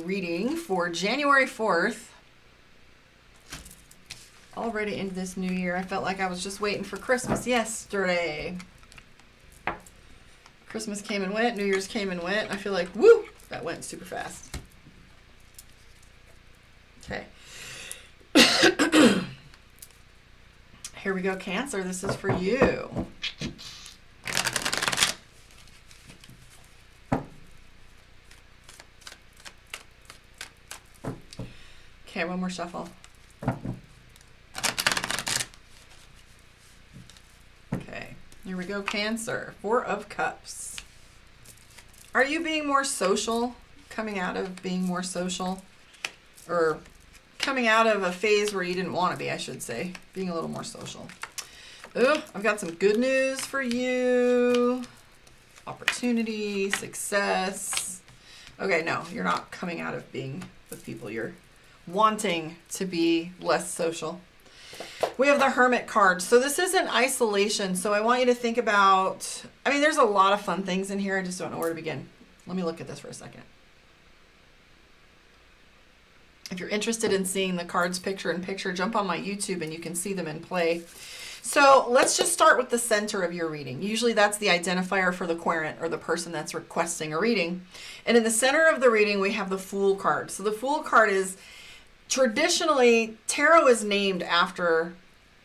Reading for January 4th. Already into this new year. I felt like I was just waiting for Christmas yesterday. Christmas came and went. New Year's came and went. I feel like, woo, that went super fast. Okay. Here we go, Cancer. This is for you. Okay, one more shuffle. Okay, here we go, Cancer. Four of Cups. Are you being more social? Coming out of being more social? Or coming out of a phase where you didn't want to be, I should say. Being a little more social. Ooh, I've got some good news for you. Opportunity, success. Okay, no, you're not coming out of being with people. You're wanting to be less social. We have the Hermit card. So this isn't isolation. So I want you to think about, there's a lot of fun things in here. I just don't know where to begin. Let me look at this for a second. If you're interested in seeing the cards picture in picture, jump on my YouTube and you can see them in play. So let's just start with the center of your reading. Usually that's the identifier for the querent or the person that's requesting a reading. And in the center of the reading, we have the Fool card. So the Fool card is traditionally, tarot is named after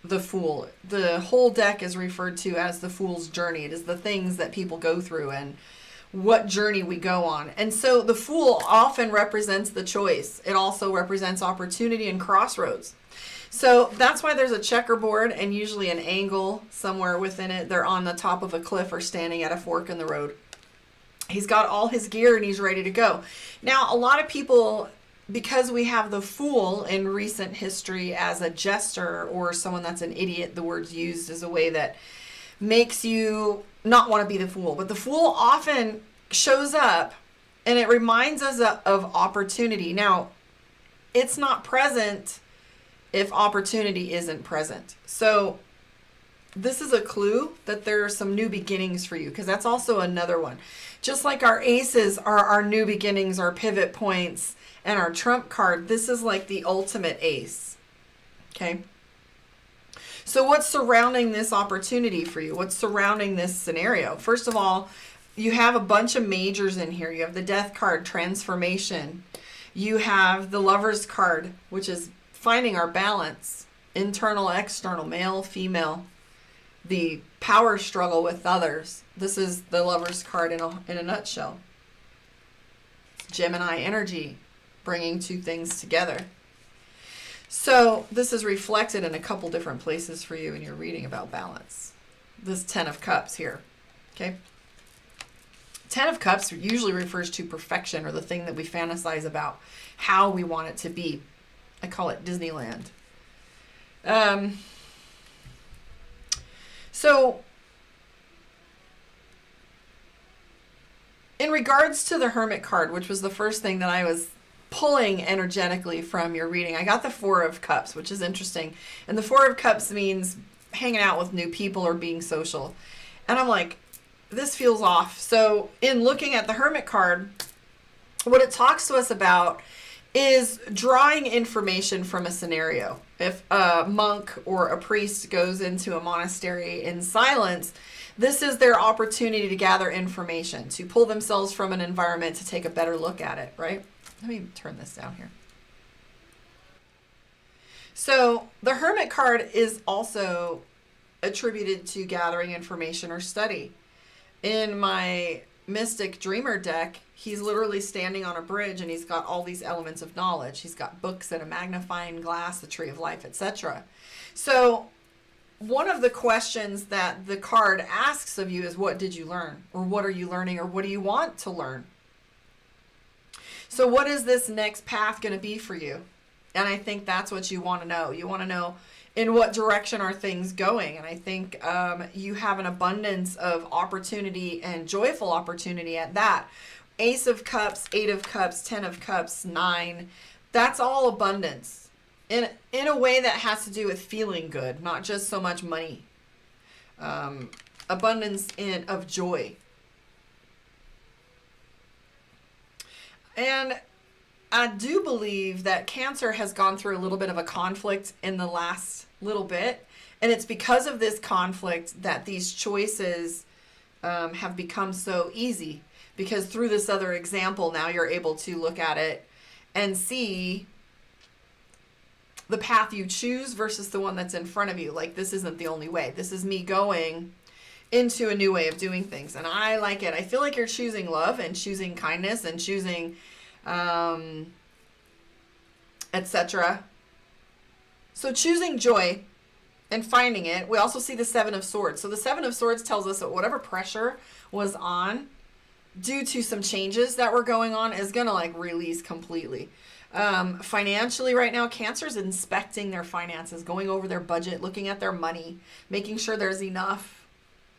the Fool. The whole deck is referred to as the Fool's journey. It is the things that people go through and what journey we go on. And so the Fool often represents the choice. It also represents opportunity and crossroads. So that's why there's a checkerboard and usually an angle somewhere within it. They're on the top of a cliff or standing at a fork in the road. He's got all his gear and he's ready to go. Now, a lot of people, because we have the Fool in recent history as a jester or someone that's an idiot, the word's used as a way that makes you not want to be the Fool. But the Fool often shows up and it reminds us of opportunity. Now, it's not present if opportunity isn't present. So this is a clue that there are some new beginnings for you, because that's also another one. Just like our aces are our new beginnings, our pivot points, and our trump card, this is like the ultimate ace. Okay? So what's surrounding this opportunity for you? What's surrounding this scenario? First of all, you have a bunch of majors in here. You have the Death card, transformation. You have the Lover's card, which is finding our balance, internal, external, male, female, the power struggle with others. This is the Lover's card in a nutshell. Gemini energy, bringing two things together. So this is reflected in a couple different places for you in your reading about balance. This 10 of Cups here, okay? 10 of Cups usually refers to perfection, or the thing that we fantasize about, how we want it to be. I call it Disneyland. So in regards to the Hermit card, which was the first thing that I was pulling energetically from your reading, I got the Four of Cups, which is interesting. And the Four of Cups means hanging out with new people or being social. And I'm like, this feels off. So in looking at the Hermit card, what it talks to us about is drawing information from a scenario. If a monk or a priest goes into a monastery in silence, this is their opportunity to gather information, to pull themselves from an environment to take a better look at it, right? Let me turn this down here. So the Hermit card is also attributed to gathering information or study. In my Mystic Dreamer deck, he's literally standing on a bridge and he's got all these elements of knowledge. He's got books and a magnifying glass, the Tree of Life, etc. So one of the questions that the card asks of you is, what did you learn? Or what are you learning? Or what do you want to learn? So what is this next path going to be for you? And I think that's what you want to know. You want to know, in what direction are things going? And I think you have an abundance of opportunity and joyful opportunity at that. Ace of Cups, 8 of Cups, 10 of Cups, 9. That's all abundance. In a way that has to do with feeling good, not just so much money. Abundance of joy. And I do believe that Cancer has gone through a little bit of a conflict in the last little bit. And it's because of this conflict that these choices have become so easy. Because through this other example, now you're able to look at it and see the path you choose versus the one that's in front of you. Like, this isn't the only way. This is me going into a new way of doing things. And I like it. I feel like you're choosing love and choosing kindness and choosing etc. So choosing joy and finding it. We also see the Seven of Swords. So the Seven of Swords tells us that whatever pressure was on due to some changes that were going on is going to like release completely. Financially right now, Cancer's inspecting their finances, going over their budget, looking at their money, making sure there's enough,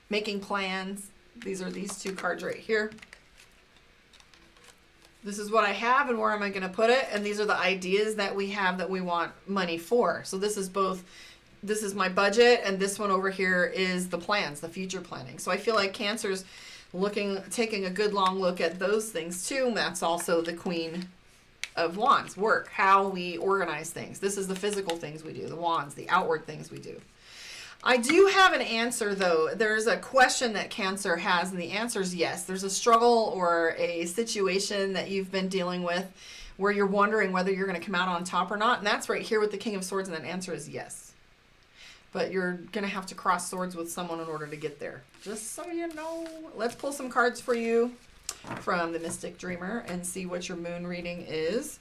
making plans. These are these two cards right here. This is what I have and where am I going to put it? And these are the ideas that we have that we want money for. So this is both, this is my budget, and this one over here is the plans, the future planning. So I feel like Cancer's taking a good long look at those things too. And that's also the Queen of Wands, work, how we organize things. This is the physical things we do, the wands, the outward things we do. I do have an answer though. There's a question that Cancer has, and the answer is yes. There's a struggle or a situation that you've been dealing with where you're wondering whether you're going to come out on top or not. And that's right here with the King of Swords, and that answer is yes. But you're going to have to cross swords with someone in order to get there. Just so you know. Let's pull some cards for you from the Mystic Dreamer and see what your moon reading is.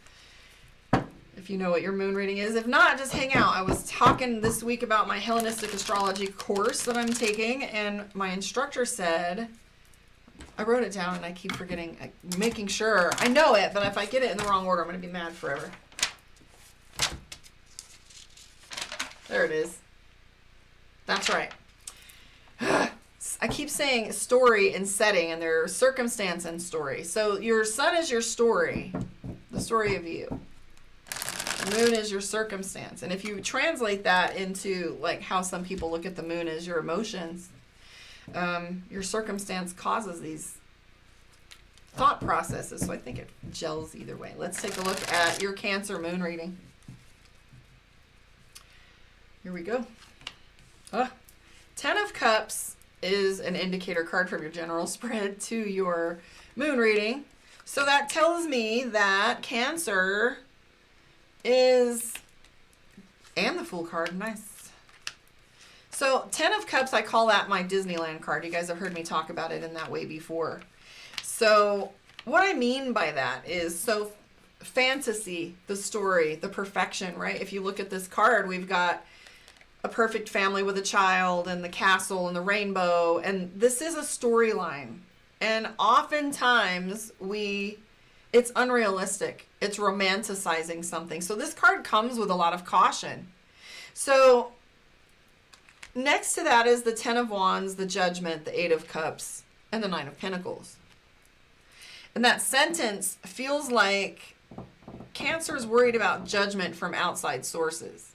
If you know what your moon reading is. If not, just hang out. I was talking this week about my Hellenistic astrology course that I'm taking, and my instructor said, I wrote it down and I keep forgetting, making sure I know it, but if I get it in the wrong order, I'm going to be mad forever. There it is. That's right. I keep saying story and setting, and there's circumstance and story. So your sun is your story, the story of you. The moon is your circumstance. And if you translate that into like how some people look at the moon as your emotions, your circumstance causes these thought processes. So I think it gels either way. Let's take a look at your Cancer moon reading. Here we go. 10 of Cups is an indicator card from your general spread to your moon reading. So that tells me that Cancer is, and the Fool card, nice. So 10 of Cups, I call that my Disneyland card. You guys have heard me talk about it in that way before. So what I mean by that is, so fantasy, the story, the perfection, right? If you look at this card, we've got a perfect family with a child and the castle and the rainbow. And this is a storyline. And oftentimes it's unrealistic. It's romanticizing something. So this card comes with a lot of caution. So next to that is the 10 of Wands, the Judgment, the 8 of Cups, and the 9 of Pentacles. And that sentence feels like Cancer is worried about judgment from outside sources.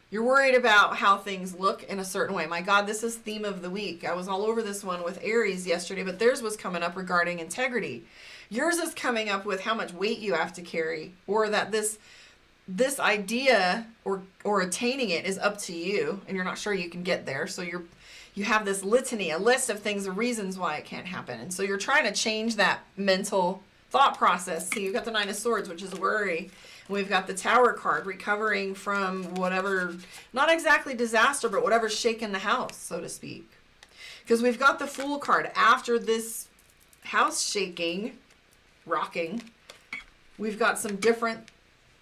You're worried about how things look in a certain way. My God, this is theme of the week. I was all over this one with Aries yesterday, but theirs was coming up regarding integrity. Yours is coming up with how much weight you have to carry, or that this idea or attaining it is up to you, and you're not sure you can get there. So you have this litany, a list of things, the reasons why it can't happen. And so you're trying to change that mental thought process. See, you've got the 9 of Swords, which is worry. We've got the Tower card, recovering from whatever, not exactly disaster, but whatever's shaken the house, so to speak. Because we've got the Fool card. After this house shaking, rocking, we've got some different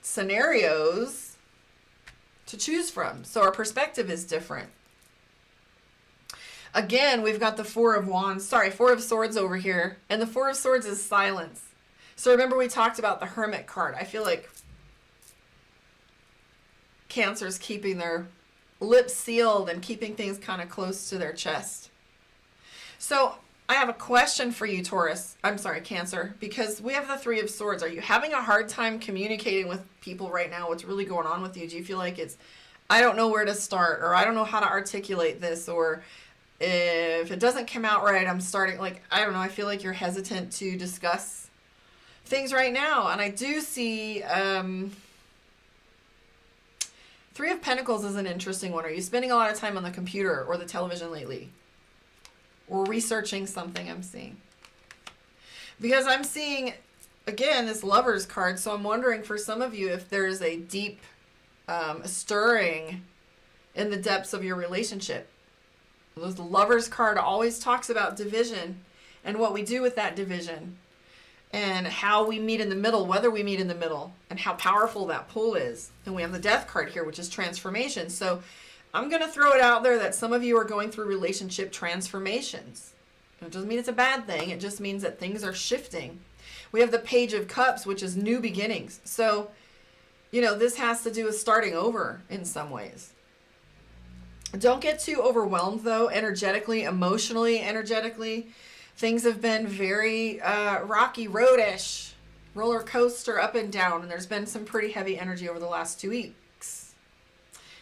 scenarios to choose from. So our perspective is different. Again, we've got the 4 of Swords over here. And the 4 of Swords is silence. So remember we talked about the Hermit card. I feel like Cancer's keeping their lips sealed and keeping things kind of close to their chest. So I have a question for you, Cancer, because we have the 3 of Swords. Are you having a hard time communicating with people right now? What's really going on with you? Do you feel like I don't know where to start, or I don't know how to articulate this, or if it doesn't come out right, I don't know, I feel like you're hesitant to discuss things right now. And I do see Three of Pentacles is an interesting one. Are you spending a lot of time on the computer or the television lately? Or researching something I'm seeing? Because I'm seeing, again, this Lover's card. So I'm wondering for some of you if there's a deep stirring in the depths of your relationship. The Lover's card always talks about division and what we do with that division. And how we meet in the middle, whether we meet in the middle, and how powerful that pull is. And we have the Death card here, which is transformation. So I'm going to throw it out there that some of you are going through relationship transformations. It doesn't mean it's a bad thing. It just means that things are shifting. We have the Page of Cups, which is new beginnings. So, you know, this has to do with starting over in some ways. Don't get too overwhelmed, though, energetically, emotionally, energetically. Things have been very rocky road-ish, roller coaster up and down, and there's been some pretty heavy energy over the last 2 weeks.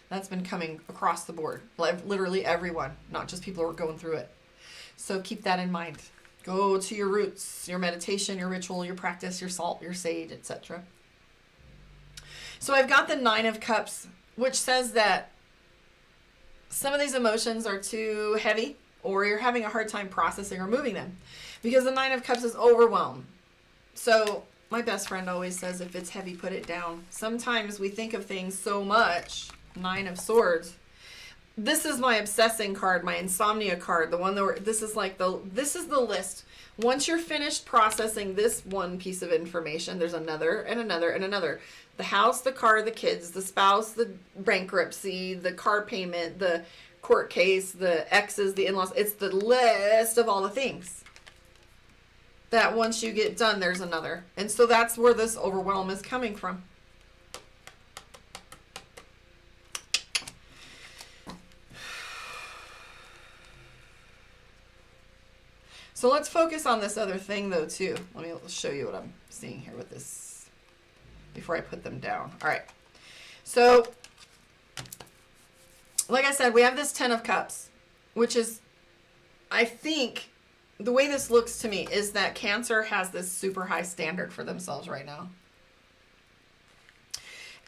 That's been coming across the board, literally everyone, not just people who are going through it. So keep that in mind. Go to your roots, your meditation, your ritual, your practice, your salt, your sage, etc. So I've got the Nine of Cups, which says that some of these emotions are too heavy, or you're having a hard time processing or moving them, because the Nine of Cups is overwhelm. So my best friend always says, if it's heavy, put it down. Sometimes we think of things so much. Nine of Swords. This is my obsessing card, my insomnia card, the one that this is the list. Once you're finished processing this one piece of information, there's another and another and another. The house, the car, the kids, the spouse, the bankruptcy, the car payment, the court case, the exes, the in-laws. It's the list of all the things that once you get done, there's another. And so that's where this overwhelm is coming from. So let's focus on this other thing though too. Let me show you what I'm seeing here with this before I put them down. All right. So like I said, we have this Ten of Cups, which is, I think, the way this looks to me is that Cancer has this super high standard for themselves right now.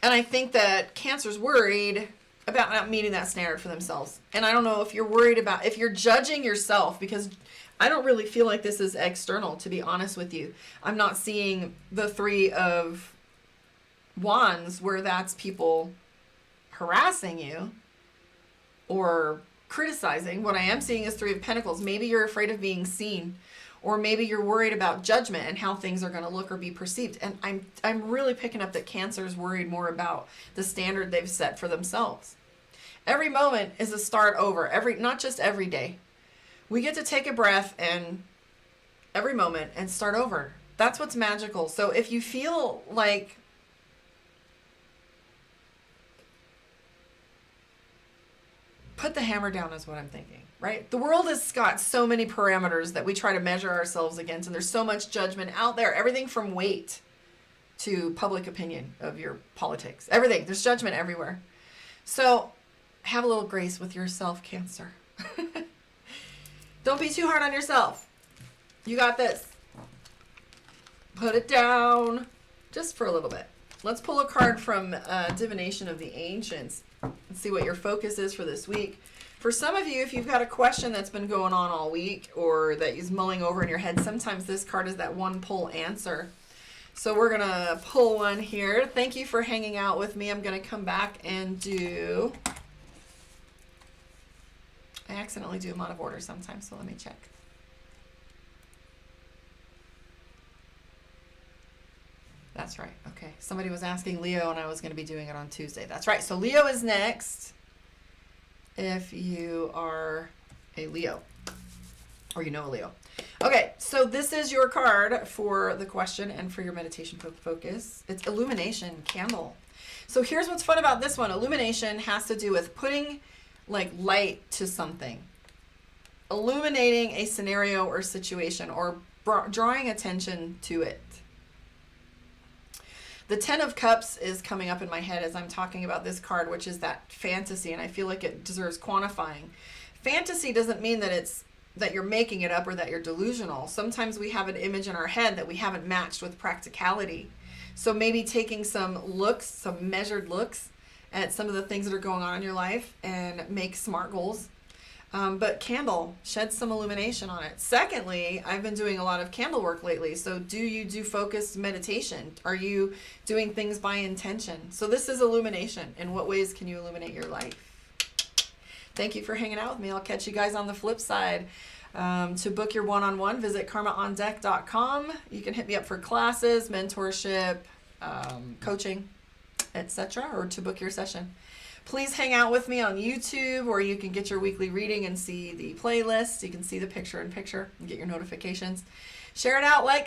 And I think that Cancer's worried about not meeting that standard for themselves. And I don't know if you're worried about, if you're judging yourself, because I don't really feel like this is external, to be honest with you. I'm not seeing the Three of Wands where that's people harassing you or criticizing. What I am seeing is Three of Pentacles. Maybe you're afraid of being seen, or maybe you're worried about judgment and how things are going to look or be perceived. And I'm really picking up that Cancer is worried more about the standard they've set for themselves. Every moment is a start over. Not just every day. We get to take a breath and every moment and start over. That's what's magical. So if you feel like put the hammer down is what I'm thinking, right? The world has got so many parameters that we try to measure ourselves against, and there's so much judgment out there. Everything from weight to public opinion of your politics. Everything. There's judgment everywhere. So have a little grace with yourself, Cancer. Don't be too hard on yourself. You got this. Put it down just for a little bit. Let's pull a card from Divination of the Ancients and see what your focus is for this week. For some of you, if you've got a question that's been going on all week or that is mulling over in your head, sometimes this card is that one pull answer. So we're going to pull one here. Thank you for hanging out with me. I'm going to come back and do... I accidentally do them out of order sometimes, so let me check. That's right. Okay. Somebody was asking Leo, and I was going to be doing it on Tuesday. That's right. So Leo is next if you are a Leo or you know a Leo. Okay. So this is your card for the question and for your meditation focus. It's Illumination Candle. So here's what's fun about this one. Illumination has to do with putting like light to something, illuminating a scenario or situation, or drawing attention to it. The Ten of Cups is coming up in my head as I'm talking about this card, which is that fantasy, and I feel like it deserves quantifying. Fantasy doesn't mean that it's you're making it up or that you're delusional. Sometimes we have an image in our head that we haven't matched with practicality. So maybe taking some measured looks at some of the things that are going on in your life and make SMART goals. But candle, shed some illumination on it. Secondly, I've been doing a lot of candle work lately. So do you do focused meditation? Are you doing things by intention? So this is illumination. In what ways can you illuminate your life? Thank you for hanging out with me. I'll catch you guys on the flip side. To book your one-on-one, visit karmaondeck.com. You can hit me up for classes, mentorship, coaching, etc., or to book your session. Please hang out with me on YouTube, where you can get your weekly reading and see the playlist. You can see the picture-in-picture and get your notifications. Share it out, like,